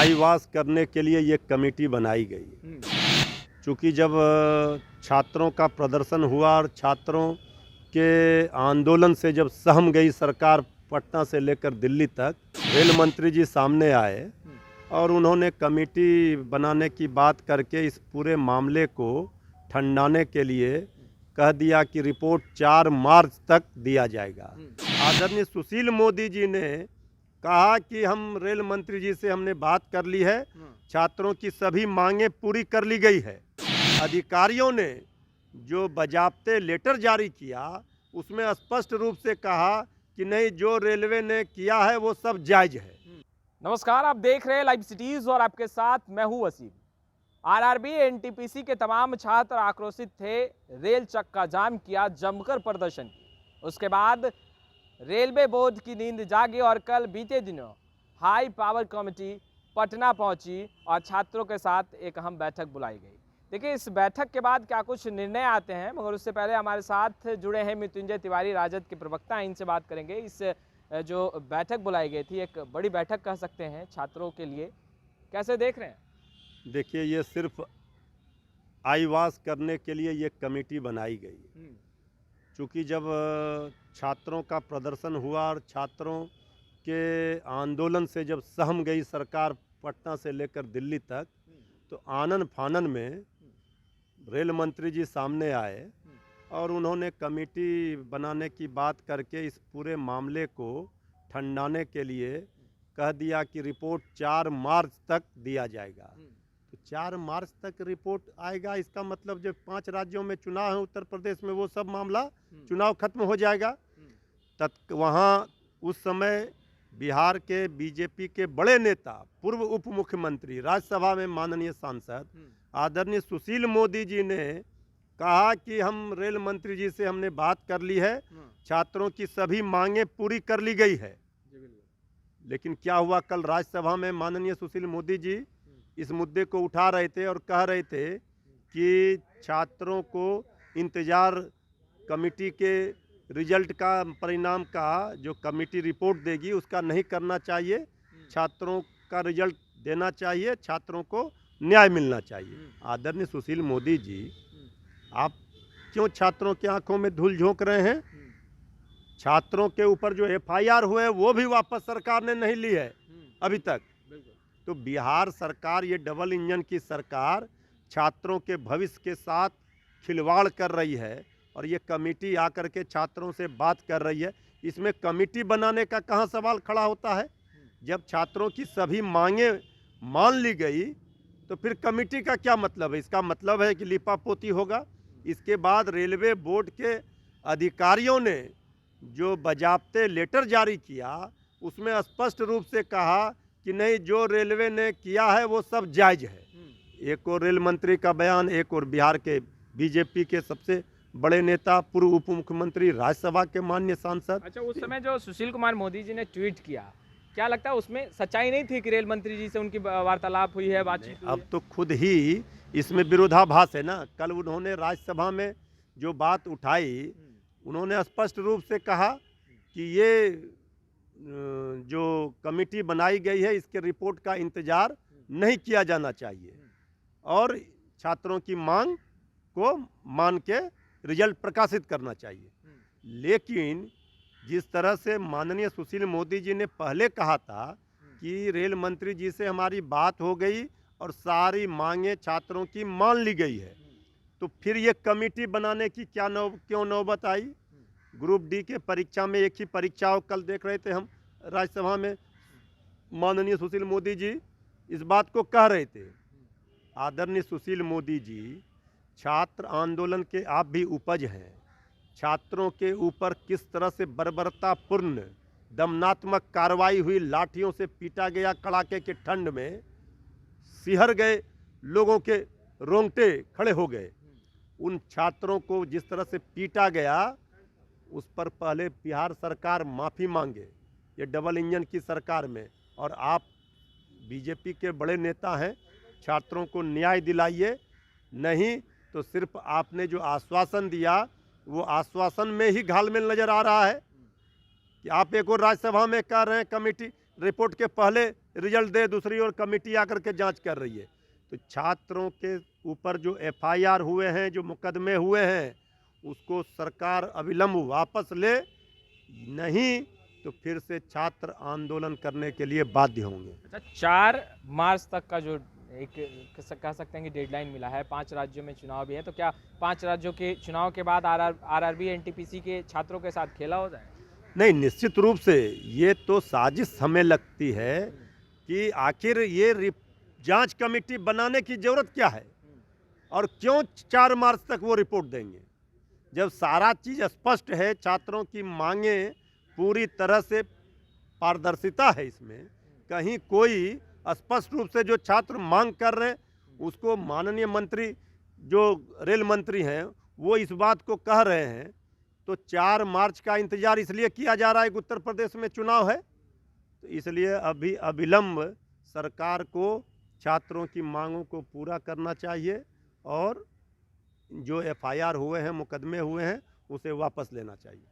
आईवास करने के लिए ये कमेटी बनाई गई। चूँकि जब छात्रों का प्रदर्शन हुआ और छात्रों के आंदोलन से जब सहम गई सरकार पटना से लेकर दिल्ली तक, रेल मंत्री जी सामने आए और उन्होंने कमेटी बनाने की बात करके इस पूरे मामले को ठंडाने के लिए कह दिया कि रिपोर्ट 4 मार्च तक दिया जाएगा। आदरणीय सुशील मोदी जी ने कहा कि हम रेल मंत्री जी से हमने बात कर ली है, छात्रों की सभी मांगें पूरी कर ली गई है। अधिकारियों ने जो बाज़ाब्ते लेटर जारी किया उसमें स्पष्ट रूप से कहा कि नहीं, जो रेलवे ने किया है वो सब जायज़ है। नमस्कार, आप देख रहे हैं लाइव सिटीज और आपके साथ मैं हूं वसीम। आरआरबी एनटीपीसी के तमाम छात्र आक्रोशित थे, रेल चक्का जाम किया, जमकर प्रदर्शन किया। उसके बाद रेलवे बोर्ड की नींद जागी और कल बीते दिनों हाई पावर कमेटी पटना पहुंची और छात्रों के साथ एक अहम बैठक बुलाई गई। देखिए, इस बैठक के बाद क्या कुछ निर्णय आते हैं, मगर उससे पहले हमारे साथ जुड़े हैं मृत्युंजय तिवारी, राजद के प्रवक्ता, इनसे बात करेंगे। इस जो बैठक बुलाई गई थी, एक बड़ी बैठक कह सकते हैं छात्रों के लिए, कैसे देख रहे हैं? देखिए, ये सिर्फ आईवास करने के लिए ये कमेटी बनाई गई। चूँकि जब छात्रों का प्रदर्शन हुआ और छात्रों के आंदोलन से जब सहम गई सरकार पटना से लेकर दिल्ली तक, तो आनन फानन में रेल मंत्री जी सामने आए और उन्होंने कमेटी बनाने की बात करके इस पूरे मामले को ठंडाने के लिए कह दिया कि रिपोर्ट 4 मार्च तक दिया जाएगा। तो 4 मार्च तक रिपोर्ट आएगा, इसका मतलब जो 5 राज्यों में चुनाव है उत्तर प्रदेश में, वो सब मामला चुनाव खत्म हो जाएगा। वहाँ उस समय बिहार के बीजेपी के बड़े नेता, पूर्व उप मुख्यमंत्री, राज्यसभा में माननीय सांसद आदरणीय सुशील मोदी जी ने कहा कि हम रेल मंत्री जी से हमने बात कर ली है, छात्रों की सभी मांगें पूरी कर ली गई है। लेकिन क्या हुआ, कल राज्यसभा में माननीय सुशील मोदी जी इस मुद्दे को उठा रहे थे और कह रहे थे कि छात्रों को इंतजार कमेटी के रिजल्ट का, परिणाम का, जो कमेटी रिपोर्ट देगी उसका नहीं करना चाहिए। छात्रों का रिजल्ट देना चाहिए, छात्रों को न्याय मिलना चाहिए। आदरणीय सुशील मोदी जी, आप क्यों छात्रों की आंखों में धूल झोंक रहे हैं? छात्रों के ऊपर जो एफआईआर हुए वो भी वापस सरकार ने नहीं ली है अभी तक। तो बिहार सरकार, ये डबल इंजन की सरकार, छात्रों के भविष्य के साथ खिलवाड़ कर रही है और ये कमेटी आकर के छात्रों से बात कर रही है। इसमें कमेटी बनाने का कहाँ सवाल खड़ा होता है? जब छात्रों की सभी मांगें मान ली गई तो फिर कमेटी का क्या मतलब है? इसका मतलब है कि लिपापोती होगा। इसके बाद रेलवे बोर्ड के अधिकारियों ने जो बाज़ाब्ते लेटर जारी किया उसमें स्पष्ट रूप से कहा कि नहीं, जो रेलवे ने किया है वो सब जायज़ है। एक और रेल मंत्री का बयान, एक और बिहार के बीजेपी के सबसे बड़े नेता, पूर्व उप मुख्यमंत्री, राज्यसभा के माननीय सांसद। अच्छा, उस समय जो सुशील कुमार मोदी जी ने ट्वीट किया, क्या लगता है उसमें सच्चाई नहीं थी कि रेल मंत्री जी से उनकी वार्तालाप हुई है, बातचीत हुई है? अब तो खुद ही इसमें विरोधाभास है ना। कल उन्होंने राज्यसभा में जो बात उठाई, उन्होंने स्पष्ट रूप से कहा कि ये जो कमेटी बनाई गई है इसके रिपोर्ट का इंतजार नहीं किया जाना चाहिए और छात्रों की मांग को मान के रिजल्ट प्रकाशित करना चाहिए। लेकिन जिस तरह से माननीय सुशील मोदी जी ने पहले कहा था कि रेल मंत्री जी से हमारी बात हो गई और सारी मांगें छात्रों की मान ली गई है, तो फिर ये कमेटी बनाने की क्यों नौबत आई? ग्रुप डी के परीक्षा में एक ही परीक्षा, कल देख रहे थे हम राज्यसभा में, माननीय सुशील मोदी जी इस बात को कह रहे थे। आदरणीय सुशील मोदी जी, छात्र आंदोलन के आप भी उपज हैं। छात्रों के ऊपर किस तरह से बर्बरतापूर्ण दमनात्मक कार्रवाई हुई, लाठियों से पीटा गया, कड़ाके के ठंड में सिहर गए, लोगों के रोंगटे खड़े हो गए। उन छात्रों को जिस तरह से पीटा गया उस पर पहले बिहार सरकार माफ़ी मांगे, ये डबल इंजन की सरकार में। और आप बीजेपी के बड़े नेता हैं, छात्रों को न्याय दिलाइए, नहीं तो सिर्फ आपने जो आश्वासन दिया वो आश्वासन में ही घालमेल नज़र आ रहा है कि आप एक और राज्यसभा में कह रहे हैं कमेटी रिपोर्ट के पहले रिजल्ट दे, दूसरी ओर कमेटी आकर के जांच कर रही है। तो छात्रों के ऊपर जो एफआईआर हुए हैं, जो मुकदमे हुए हैं, उसको सरकार अविलंब वापस ले, नहीं तो फिर से छात्र आंदोलन करने के लिए बाध्य होंगे। अच्छा, 4 मार्च तक का जो एक कह सकते हैं कि डेडलाइन मिला है, 5 राज्यों में चुनाव भी है, तो क्या 5 राज्यों के चुनाव के बाद आरआरबी एनटीपीसी के छात्रों के साथ खेला हो जाए? नहीं, निश्चित रूप से ये तो साजिश हमें लगती है कि आखिर ये जांच कमेटी बनाने की जरूरत क्या है और क्यों 4 मार्च तक वो रिपोर्ट देंगे, जब सारा चीज़ स्पष्ट है, छात्रों की मांगे पूरी तरह से पारदर्शिता है, इसमें कहीं कोई स्पष्ट रूप से जो छात्र मांग कर रहे हैं उसको माननीय मंत्री जो रेल मंत्री हैं वो इस बात को कह रहे हैं, तो 4 मार्च का इंतजार इसलिए किया जा रहा है कि उत्तर प्रदेश में चुनाव है, तो इसलिए अभी अविलंब सरकार को छात्रों की मांगों को पूरा करना चाहिए और जो एफआईआर हुए हैं, मुकदमे हुए हैं, उसे वापस लेना चाहिए।